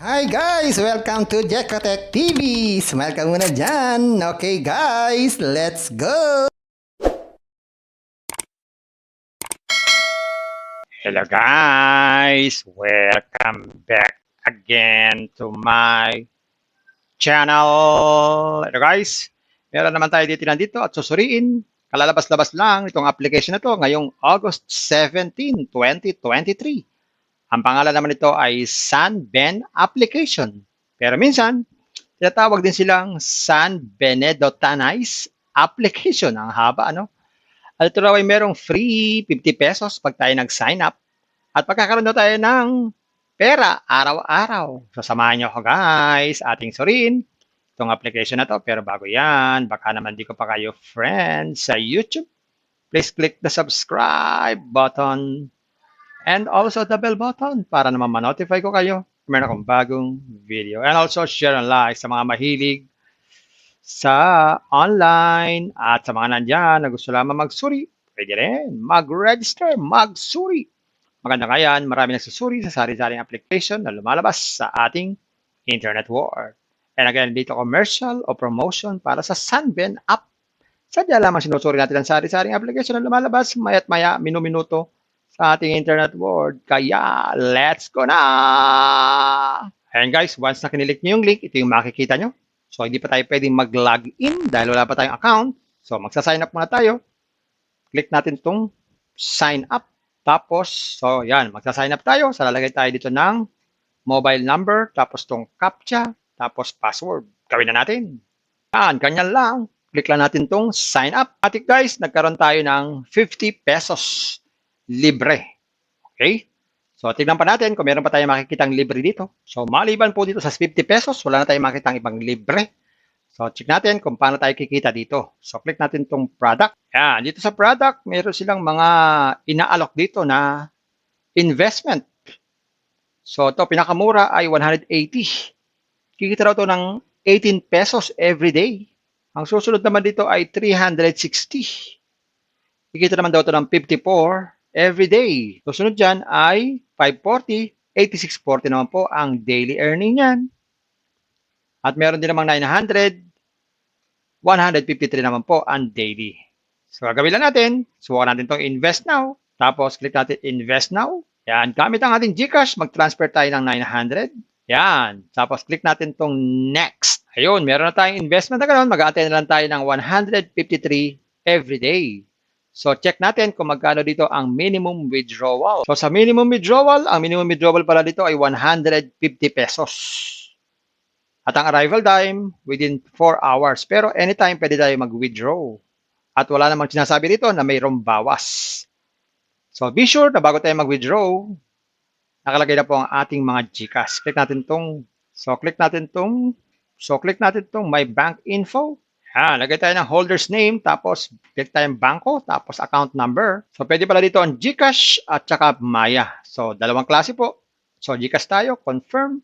Hi guys! Welcome to Jekotech TV! Smile ka muna dyan! Okay guys, let's go! Hello guys! Welcome back again to my channel. Hello guys! Meron naman tayo nandito at susuriin. Kalalabas-labas lang itong application na to ngayong August 17, 2023. Ang pangalan naman nito ay San Application. Pero minsan, tinatawag din silang San Benedettanais Application. Ang haba, ano? At ito raw ay merong free 50 pesos pag tayo nag-sign up. At pagkakaroon na tayo ng pera araw-araw. So samahan nyo ako guys, ating suriin itong application na to. Pero bago yan, baka naman di ko pa kayo friends sa YouTube. Please click the subscribe button and also the bell button para naman ma-notify ko kayo kung meron akong bagong video. And also share and like sa mga mahilig sa online at sa mga nandyan na gusto lamang magsuri. Pwede rin mag-register, magsuri. Maganda nga yan, marami nagsusuri sa sari-saring application na lumalabas sa ating internet world. And again, dito commercial o promotion para sa Sunben app. Sadya lamang sinusuri natin ang sari-saring application na lumalabas mayat maya, minuminuto sa ating internet world. Kaya, let's go na! Ayan guys, once na kinilik nyo yung link, ito yung makikita nyo. So, hindi pa tayo pwedeng mag-login dahil wala pa tayong account. So, magsa-sign up muna tayo. Click natin itong sign up. Tapos, so yan, magsa-sign up tayo. So, lalagay tayo dito ng mobile number, tapos itong CAPTCHA, tapos password. Gawin na natin. Yan, ganyan lang. Click lang natin itong sign up. At guys, nagkaroon tayo ng 50 pesos libre. Okay? So, tignan pa natin kung meron pa tayong makikitang libre dito. So, maliban po dito sa 50 pesos, wala na tayong makikitang ibang libre. So, check natin kung paano tayo kikita dito. So, click natin itong product. Yan, dito sa product, meron silang mga ina-alok dito na investment. So, ito, pinakamura ay 180. Kikita raw ito ng 18 pesos every day. Ang susunod naman dito ay 360. Kikita naman daw ito ng 54 every day. Susunod dyan ay 540, 8640 naman po ang daily earning niyan. At meron din namang 900, 153 naman po ang daily. So, gagawin lang natin. Subukan natin itong invest now. Tapos, click natin invest now. Yan, gamit ang ating GCash, mag-transfer tayo ng 900. Yan. Tapos, click natin itong next. Ayun, meron na tayong investment na ganoon. Mag-a-attend na lang tayo ng 153 every day. So, check natin kung magkano dito ang minimum withdrawal. So, sa minimum withdrawal, ang minimum withdrawal pala dito ay 150 pesos. At ang arrival time, within 4 hours. Pero anytime pwede tayo mag-withdraw. At wala namang sinasabi dito na mayroong bawas. So, be sure na bago tayo mag-withdraw, nakalagay na po ang ating mga GCash. Click natin itong, click natin itong my bank info. Yan, lagay tayo ng holder's name, tapos click tayo ng bangko, tapos account number. So, pwede pala dito ang GCash at saka Maya. So, dalawang klase po. So, GCash tayo, confirm.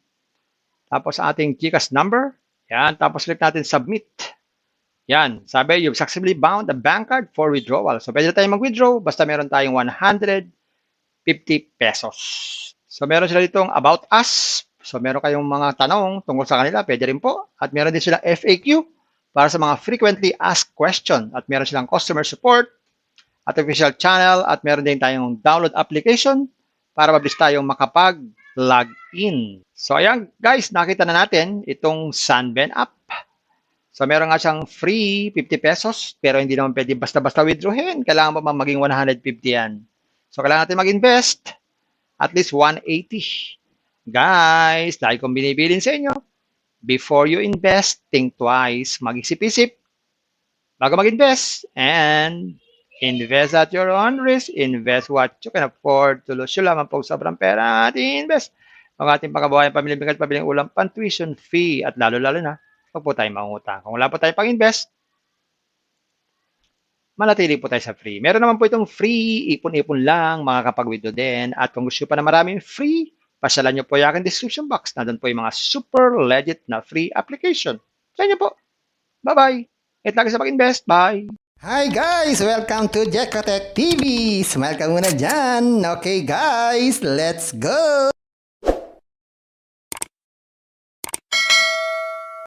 Tapos ating GCash number. Yan, tapos click natin submit. Yan, sabi, you've successfully bound a bank card for withdrawal. So, pwede na tayong mag-withdraw basta meron tayong 150 pesos. So, meron sila ditong about us. So, meron kayong mga tanong tungkol sa kanila, pwede rin po. At meron din silang FAQ para sa mga frequently asked question. At meron silang customer support at official channel. At meron din tayong download application para mabilis tayong makapag-login. So, ayan guys, nakita na natin itong Sunben app. So, meron nga siyang free 50 pesos, pero hindi naman pwede basta-basta withdrawin. Kailangan pa maging 150 yan. So, kailangan natin mag-invest at least 180. Guys, dahil kong binibilin sa inyo, before you invest, think twice. Mag-isip-isip bago mag-invest. And invest at your own risk. Invest what you can afford to lose. Yung lamang po sobrang pera at invest. Ang ating pagkabuhayan, pabiling ulam, tuition fee, at lalo-lalo na, huwag po tayo mangutang. Kung wala po tayo pang-invest, manatili po tayo sa free. Meron naman po itong free, ipon-ipon lang, makakapag-withdraw din. At kung gusto pa na maraming free, pasyalan nyo po yung aking description box. Nandun po yung mga super legit na free application. Sa inyo po. Bye-bye. Hit lagi sa pag-invest. Bye. Hi guys! Welcome to Jekotech TV! Smile ka muna dyan! Okay guys, let's go!